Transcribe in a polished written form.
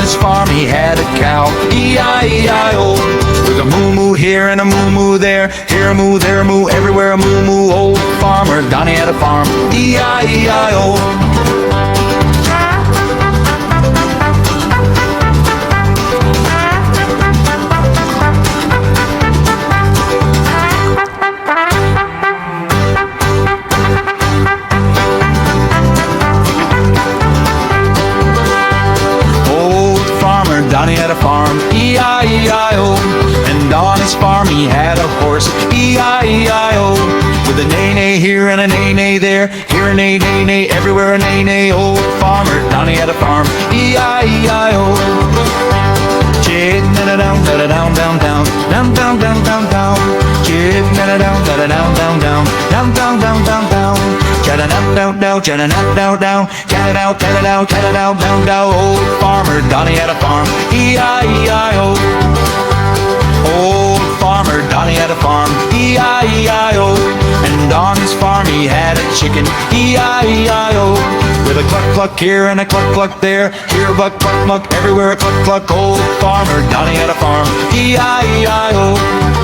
his farm he had a cow, E-I-E-I-O. With a moo-moo here and a moo-moo there, here a moo, there a moo, everywhere a moo-moo. Old Farmer Donny had a farm, E-I-E-I-O. Donny had a farm, E-I-E-I-O. And on his farm he had a horse, E-I-E-I-O. With a neigh-neigh here and a neigh-neigh there, here a neigh, neigh-neigh, everywhere a neigh-neigh. Old Farmer Donny had a farm, E-I-E-I-O. Chip da-da-down, da-da-down, down, down, down, down, down, down, down. Chip da-da-down, da-da-down, down, down, down, down, down, down, down. Cha-da-down, down, cha-da-down, down, down, cha-da-down, cha-da-down, cha-da-down, down, down. Old Farmer Donny had a farm, E-I-E-I-O. Old Farmer Donny had a farm, E-I-E-I-O. And on his farm he had a chicken, E-I-E-I-O. With a cluck cluck here and a cluck cluck there, here a buck cluck cluck, everywhere a cluck cluck. Old Farmer Donny had a farm, E-I-E-I-O.